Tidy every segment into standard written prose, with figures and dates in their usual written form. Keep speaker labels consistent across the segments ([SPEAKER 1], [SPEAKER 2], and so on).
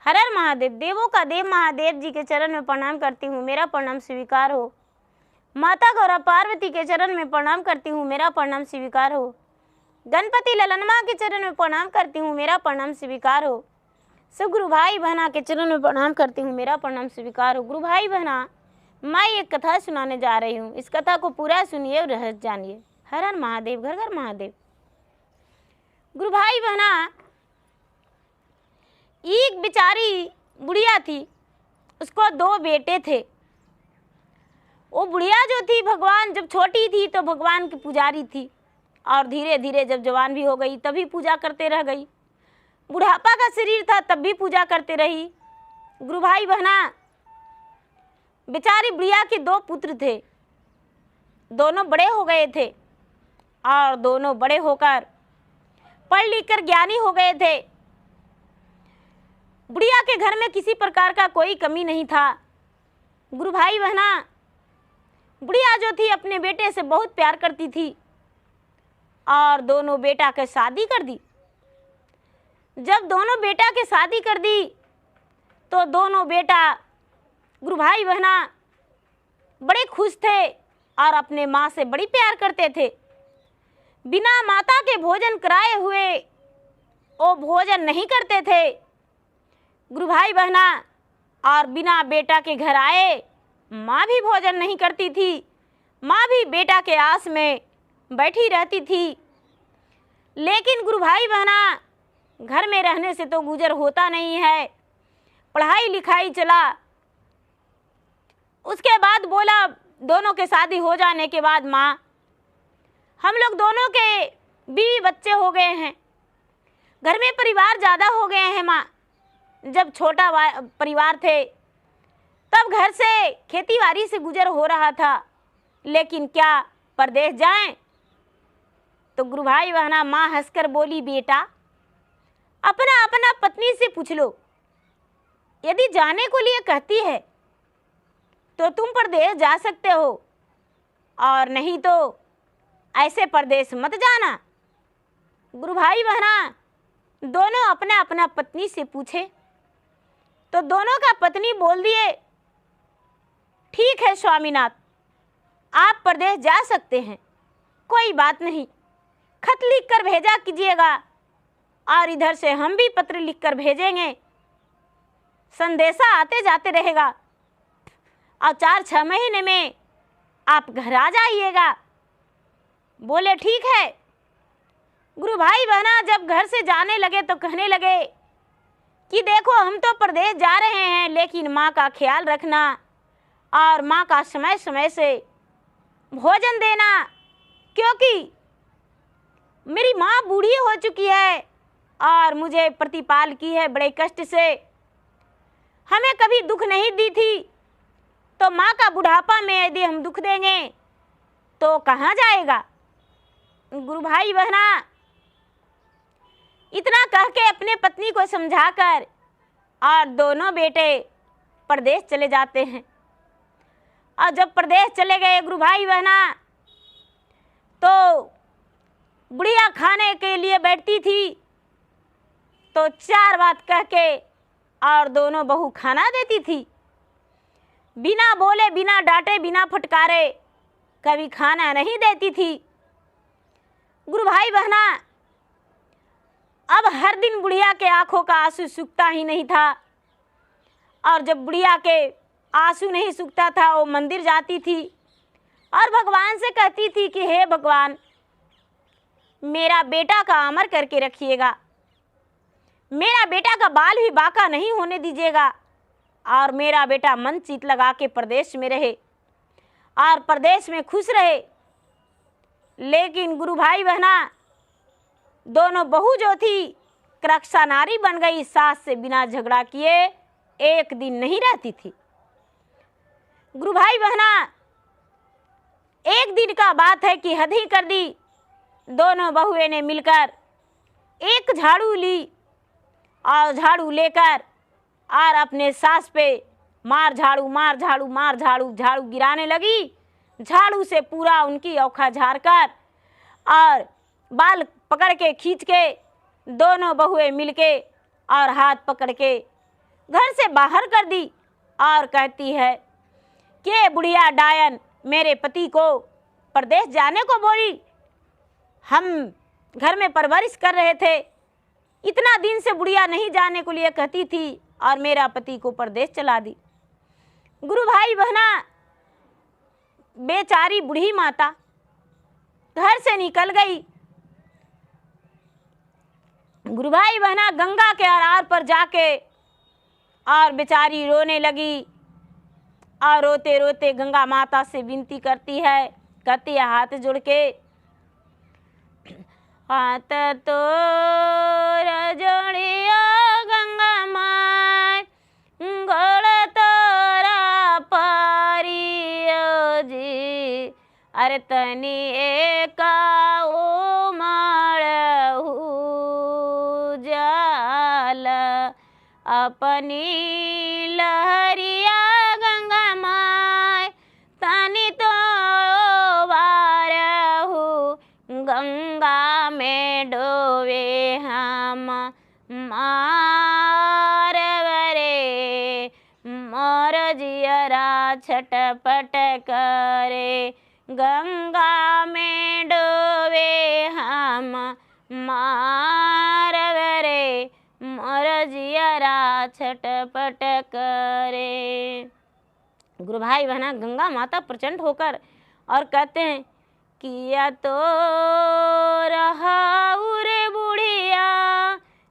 [SPEAKER 1] हर हर महादेव। देवों का देव महादेव जी के चरण में प्रणाम करती हूँ, मेरा प्रणाम स्वीकार हो। माता गौरा पार्वती के चरण में प्रणाम करती हूँ, मेरा प्रणाम स्वीकार हो। गणपति ललनमा के चरण में प्रणाम करती हूँ, मेरा प्रणाम स्वीकार हो। सब गुरु भाई बहना के चरण में प्रणाम करती हूँ, मेरा प्रणाम स्वीकार हो। गुरु भाई बहना, मैं एक कथा सुनाने जा रही हूँ, इस कथा को पूरा सुनिए और रहस्य जानिए। हर हर महादेव, घर घर महादेव। गुरु भाई बहना, एक बेचारी बुढ़िया थी, उसको 2 बेटे थे। वो बुढ़िया जो थी, भगवान जब छोटी थी तो भगवान की पुजारी थी, और धीरे धीरे जब जवान भी हो गई तभी पूजा करते रह गई। बुढ़ापा का शरीर था तब भी पूजा करते रही। गुरु भाई बहना, बेचारी बुढ़िया के 2 पुत्र थे, दोनों बड़े हो गए थे और दोनों बड़े होकर पढ़ लिख कर ज्ञानी हो गए थे। बुढ़िया के घर में किसी प्रकार का कोई कमी नहीं था। गुरु भाई बहना, बुढ़िया जो थी अपने बेटे से बहुत प्यार करती थी और दोनों बेटा के शादी कर दी। जब दोनों बेटा के शादी कर दी तो दोनों बेटा गुरु भाई बहना बड़े खुश थे और अपने माँ से बड़ी प्यार करते थे। बिना माता के भोजन कराए हुए वो भोजन नहीं करते थे गुरु भाई बहना, और बिना बेटा के घर आए माँ भी भोजन नहीं करती थी। माँ भी बेटा के आस में बैठी रहती थी। लेकिन गुरु भाई बहना, घर में रहने से तो गुजर होता नहीं है, पढ़ाई लिखाई चला। उसके बाद बोला, दोनों के शादी हो जाने के बाद, माँ हम लोग दोनों के बीवी बच्चे हो गए हैं, घर में परिवार ज़्यादा हो गए हैं। माँ, जब छोटा परिवार थे तब घर से खेती बाड़ी से गुजर हो रहा था, लेकिन क्या परदेश जाएं? तो गुरु भाई बहना माँ हंसकर बोली, बेटा अपना अपना पत्नी से पूछ लो, यदि जाने को लिए कहती है तो तुम परदेश जा सकते हो, और नहीं तो ऐसे परदेश मत जाना। गुरु भाई बहना दोनों अपना अपना पत्नी से पूछे तो दोनों का पत्नी बोल दिए, ठीक है स्वामीनाथ, आप परदेश जा सकते हैं, कोई बात नहीं, खत लिख कर भेजा कीजिएगा और इधर से हम भी पत्र लिख कर भेजेंगे, संदेशा आते जाते रहेगा और 4-6 महीने में आप घर आ जाइएगा। बोले ठीक है। गुरु भाई बहना जब घर से जाने लगे तो कहने लगे कि देखो हम तो परदेश जा रहे हैं, लेकिन माँ का ख्याल रखना और माँ का समय समय से भोजन देना, क्योंकि मेरी माँ बूढ़ी हो चुकी है और मुझे प्रतिपाल की है बड़े कष्ट से, हमें कभी दुख नहीं दी थी, तो माँ का बुढ़ापा में यदि हम दुख देंगे तो कहाँ जाएगा। गुरु भाई बहना इतना कह के अपने पत्नी को समझाकर और दोनों बेटे परदेश चले जाते हैं। और जब परदेश चले गए गुरु भाई बहना, तो बुढ़िया खाने के लिए बैठती थी तो 4 बात कह के और दोनों बहू खाना देती थी, बिना बोले, बिना डांटे, बिना फटकारे कभी खाना नहीं देती थी। गुरु भाई बहना अब हर दिन बुढ़िया के आंखों का आंसू सूखता ही नहीं था, और जब बुढ़िया के आंसू नहीं सूखता था वो मंदिर जाती थी और भगवान से कहती थी कि हे भगवान, मेरा बेटा का अमर करके रखिएगा, मेरा बेटा का बाल भी बांका नहीं होने दीजिएगा, और मेरा बेटा मन चित लगा के प्रदेश में रहे और प्रदेश में खुश रहे। लेकिन गुरु भाई बहना दोनों बहू जो थी क्रक्षा नारी बन गई, सास से बिना झगड़ा किए एक दिन नहीं रहती थी। गुरु भाई बहना एक दिन का बात है कि हद ही कर दी, दोनों बहुएं ने मिलकर एक झाड़ू ली और झाड़ू लेकर और अपने सास पे मार झाड़ू मार झाड़ू मार झाड़ू झाड़ू गिराने लगी। झाड़ू से पूरा उनकी औखा झाड़कर और बाल पकड़ के खींच के दोनों बहुएं मिलके और हाथ पकड़ के घर से बाहर कर दी और कहती है कि बुढ़िया डायन मेरे पति को परदेश जाने को बोली। हम घर में परवरिश कर रहे थे, इतना दिन से बुढ़िया नहीं जाने को लिए कहती थी और मेरा पति को परदेश चला दी। गुरु भाई बहना, बेचारी बूढ़ी माता घर से निकल गई। गुरु भाई बहना गंगा के आर पर जाके और बेचारी रोने लगी और रोते रोते गंगा माता से विनती करती है, कहती है हाथ जोड़ के, हाथ तो जोड़िया गंगा माय, गोड़ तोरा पारियो जी, अरे तनी एकाओ मारहु जाल, अपनी लहरिया गंगा माय, तनी तो बारहु गंगा में डोवे हम मारवरे, मोर जियरा छटपट करे, गंगा में डोवे हम मारवरे, मोर जियरा छटपट करे। गुरु भाई बहना गंगा माता प्रचंड होकर और कहते हैं, किया तो रहा रे बुढ़िया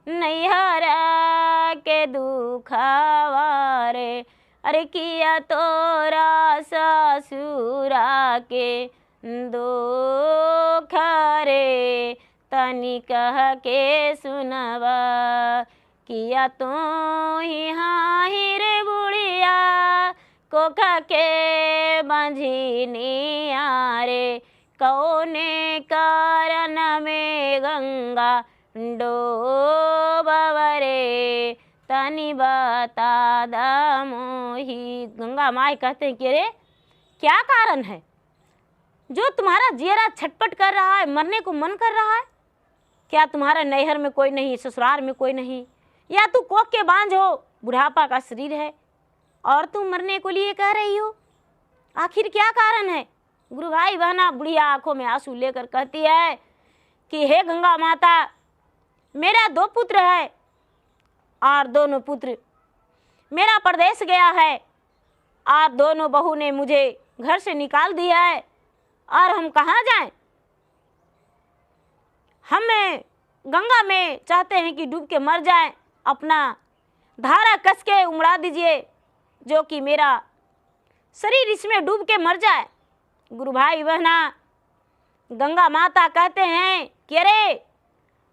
[SPEAKER 1] नैहरा के दुखावा रे, अरे किया तोरा ससुरा के दुख रे, तनी कह के सुनवा, किया तो ही हाहि रे बुढ़िया कोख के बंझिनी रे, कौने कारण में गंगा डोबवरे, तनी बता दा मोही। गंगा माई कहते हैं कि अरे क्या कारण है जो तुम्हारा जियरा छटपट कर रहा है, मरने को मन कर रहा है? क्या तुम्हारा नैहर में कोई नहीं, ससुराल में कोई नहीं, या तू कोख के बांझ हो, बुढ़ापा का शरीर है और तुम मरने को लिए कह रही हो? आखिर क्या कारण है? गुरु भाई बहना बुढ़िया आंखों में आंसू लेकर कहती है कि हे गंगा माता, मेरा 2 पुत्र है और दोनों पुत्र मेरा परदेश गया है और दोनों बहू ने मुझे घर से निकाल दिया है और हम कहाँ जाएं? हमें गंगा में चाहते हैं कि डूब के मर जाएं, अपना धारा कस के उमड़ा दीजिए जो कि मेरा शरीर इसमें डूब के मर जाए। गुरु भाई बहना गंगा माता कहते हैं कि अरे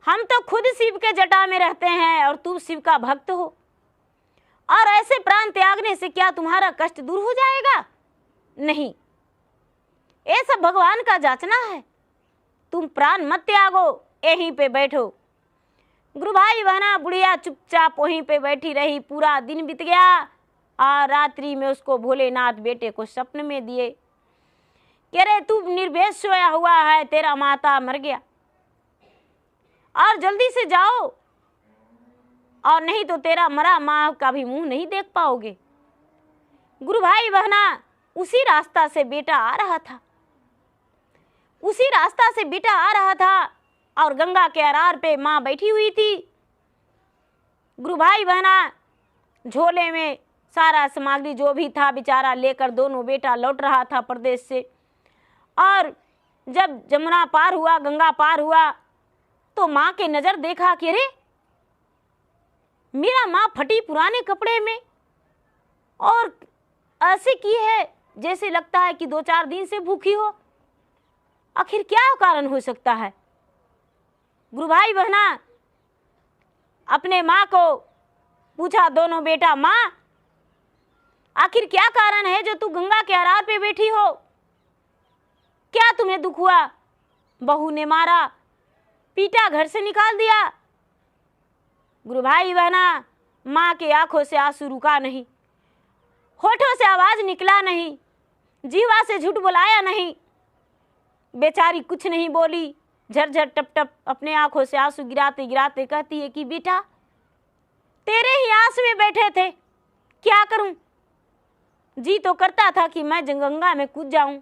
[SPEAKER 1] हम तो खुद शिव के जटा में रहते हैं और तू शिव का भक्त हो, और ऐसे प्राण त्यागने से क्या तुम्हारा कष्ट दूर हो जाएगा? नहीं, ये सब भगवान का जांचना है, तुम प्राण मत त्यागो, यहीं पे बैठो। गुरु भाई बहना बुढ़िया चुपचाप वहीं पे बैठी रही। पूरा दिन बीत गया और रात्रि में उसको भोलेनाथ बेटे को स्वप्न में दिए कि अरे तू निर्भेष सोया हुआ है, तेरा माता मर गया और जल्दी से जाओ और नहीं तो तेरा मरा माँ का भी मुंह नहीं देख पाओगे। गुरु भाई बहना उसी रास्ता से बेटा आ रहा था, उसी रास्ता से बेटा आ रहा था और गंगा के अरार पे माँ बैठी हुई थी। गुरु भाई बहना झोले में सारा सामग्री जो भी था बेचारा लेकर दोनों बेटा लौट रहा था प्रदेश से। और जब जमुना पार हुआ, गंगा पार हुआ, तो माँ के नज़र देखा कि अरे मेरा माँ फटी पुराने कपड़े में और ऐसे की है जैसे लगता है कि 2-4 दिन से भूखी हो। आखिर क्या कारण हो सकता है? गुरु भाई बहना अपने माँ को पूछा दोनों बेटा, माँ आखिर क्या कारण है जो तू गंगा के अरार पे बैठी हो? क्या तुम्हें दुख हुआ? बहू ने मारा, पीटा, घर से निकाल दिया। गुरु भाई बहना माँ के आंखों से आंसू रुका नहीं, होठों से आवाज निकला नहीं, जीवा से झूठ बुलाया नहीं। बेचारी कुछ नहीं बोली, झरझर टप टप अपने आंखों से आंसू गिराते गिराते कहती है कि बेटा तेरे ही आस में बैठे थे, क्या करूं? जी तो करता था कि मैं गंगा में कूद जाऊं,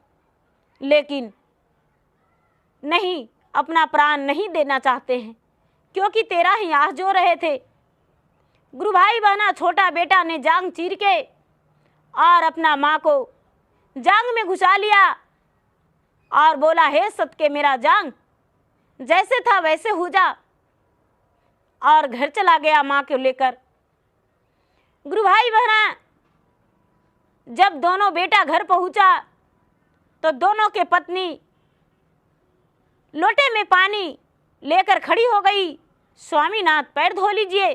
[SPEAKER 1] लेकिन नहीं, अपना प्राण नहीं देना चाहते हैं, क्योंकि तेरा ही आस जो रहे थे। गुरु भाई बहना, छोटा बेटा ने जांग चीर के और अपना माँ को जांग में घुसा लिया और बोला, हे सत्य मेरा जांग, जैसे था वैसे हो जा, और घर चला गया माँ को लेकर। गुरु भाई बहना, जब दोनों बेटा घर पहुंचा तो दोनों के पत्नी लोटे में पानी लेकर खड़ी हो गई, स्वामीनाथ पैर धो लीजिए।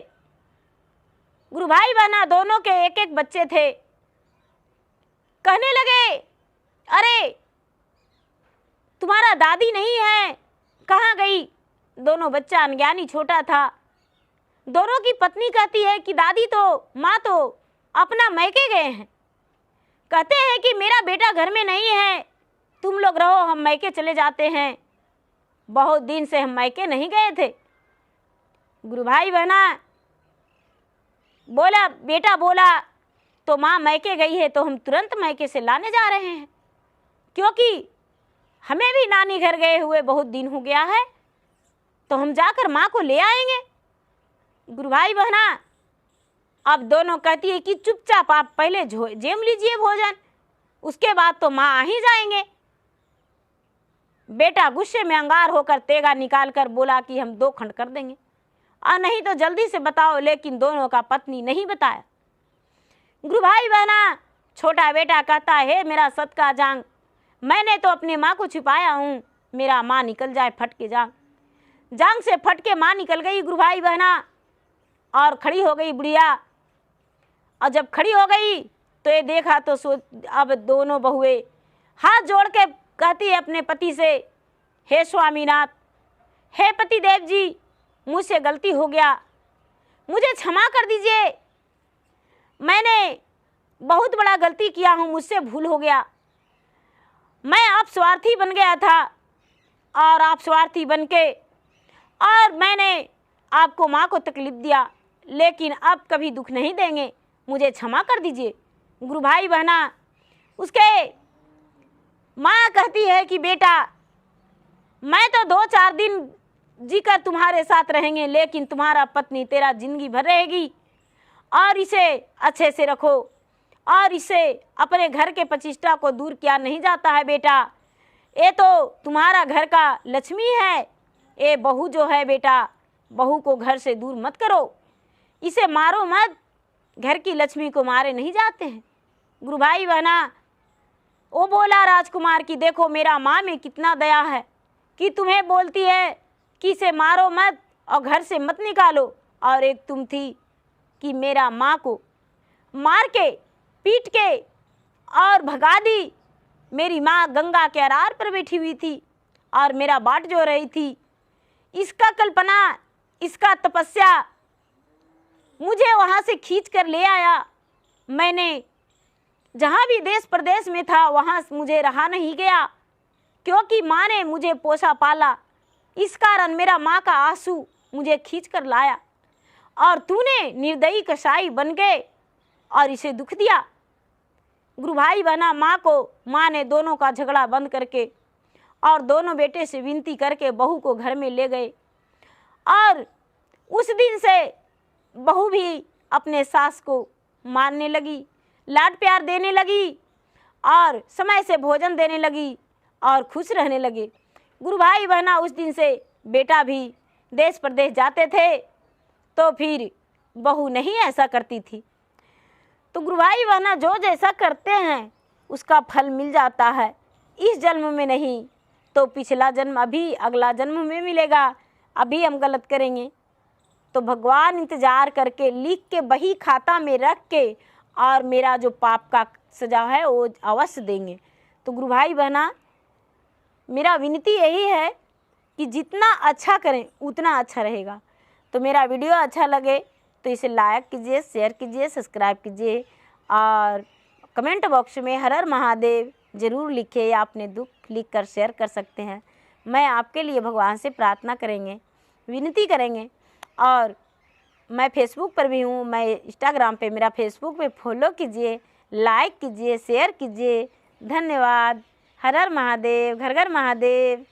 [SPEAKER 1] गुरु भाई बहना, दोनों के एक एक बच्चे थे। कहने लगे, अरे तुम्हारा दादी नहीं है, कहाँ गई? दोनों बच्चा अनज्ञानी छोटा था। दोनों की पत्नी कहती है कि दादी तो, माँ तो अपना मैके गए हैं। कहते हैं कि मेरा बेटा घर में नहीं है, तुम लोग रहो, हम मैके चले जाते हैं। बहुत दिन से हम मैके नहीं गए थे। गुरु भाई बहना बोला, बेटा बोला तो माँ मैके गई है तो हम तुरंत मैके से लाने जा रहे हैं, क्योंकि हमें भी नानी घर गए हुए बहुत दिन हो गया है, तो हम जाकर माँ को ले आएंगे। गुरु भाई बहना, अब दोनों कहती है कि चुपचाप आप पहले जेम लीजिए भोजन, उसके बाद तो माँ आ ही जाएंगे। बेटा गुस्से में अंगार होकर तेगा निकाल कर बोला कि हम 2 खंड कर देंगे, और नहीं तो जल्दी से बताओ। लेकिन दोनों का पत्नी नहीं बताया। गुरु भाई बहना, छोटा बेटा कहता है, मेरा सत का जांग, मैंने तो अपनी माँ को छिपाया हूँ, मेरा माँ निकल जाए फट के जांग। जांग से फट के माँ निकल गई गुरु भाई बहना, और खड़ी हो गई बुढ़िया। और जब खड़ी हो गई तो ये देखा तो अब दोनों बहुएं हाथ जोड़ के कहती है अपने पति से, हे स्वामीनाथ, हे पति देव जी, मुझसे गलती हो गया, मुझे क्षमा कर दीजिए, मैंने बहुत बड़ा गलती किया हूँ, मुझसे भूल हो गया। मैं आप स्वार्थी बन गया था, और आप स्वार्थी बन के और मैंने आपको माँ को तकलीफ दिया, लेकिन अब कभी दुख नहीं देंगे, मुझे क्षमा कर दीजिए। गुरु भाई बहना, उसके माँ कहती है कि बेटा, मैं तो 2-4 दिन जीकर तुम्हारे साथ रहेंगे, लेकिन तुम्हारा पत्नी तेरा जिंदगी भर रहेगी, और इसे अच्छे से रखो, और इसे अपने घर के प्रतिष्ठा को दूर किया नहीं जाता है। बेटा, ये तो तुम्हारा घर का लक्ष्मी है, ये बहू जो है बेटा, बहू को घर से दूर मत करो, इसे मारो मत, घर की लक्ष्मी को मारे नहीं जाते हैं। गुरु भाई बहना, वो बोला राजकुमार की, देखो मेरा माँ में कितना दया है कि तुम्हें बोलती है कि इसे मारो मत और घर से मत निकालो, और एक तुम थी कि मेरा माँ को मार के पीट के और भगा दी। मेरी माँ गंगा के अरार पर बैठी हुई थी और मेरा बाट जो रही थी। इसका कल्पना, इसका तपस्या मुझे वहाँ से खींच कर ले आया। मैंने जहाँ भी देश प्रदेश में था वहाँ मुझे रहा नहीं गया, क्योंकि माँ ने मुझे पोसा पाला। इस कारण मेरा माँ का आंसू मुझे खींच कर लाया, और तूने निर्दयी कसाई बन गए और इसे दुख दिया। गुरु भाई बहना, माँ ने दोनों का झगड़ा बंद करके और दोनों बेटे से विनती करके बहू को घर में ले गए, और उस दिन से बहू भी अपने सास को मानने लगी, लाड प्यार देने लगी, और समय से भोजन देने लगी, और खुश रहने लगे। गुरु भाई बहना, उस दिन से बेटा भी देश प्रदेश जाते थे, तो फिर बहू नहीं ऐसा करती थी। तो गुरु भाई बहना, जो जैसा करते हैं उसका फल मिल जाता है, इस जन्म में नहीं तो पिछला जन्म, अभी अगला जन्म में मिलेगा। अभी हम गलत करेंगे तो भगवान इंतज़ार करके लिख के बही खाता में रख के, और मेरा जो पाप का सजा है वो अवश्य देंगे। तो गुरु भाई बहना, मेरा विनती यही है कि जितना अच्छा करें उतना अच्छा रहेगा। तो मेरा वीडियो अच्छा लगे तो इसे लाइक कीजिए, शेयर कीजिए, सब्सक्राइब कीजिए, और कमेंट बॉक्स में हर हर महादेव ज़रूर लिखिए, या अपने दुख लिख कर शेयर कर सकते हैं। मैं आपके लिए भगवान से प्रार्थना करेंगे, विनती करेंगे, और मैं फेसबुक पर भी हूँ, मैं इंस्टाग्राम पे, मेरा फेसबुक पे फॉलो कीजिए, लाइक कीजिए, शेयर कीजिए। धन्यवाद। हर हर महादेव, घर घर महादेव।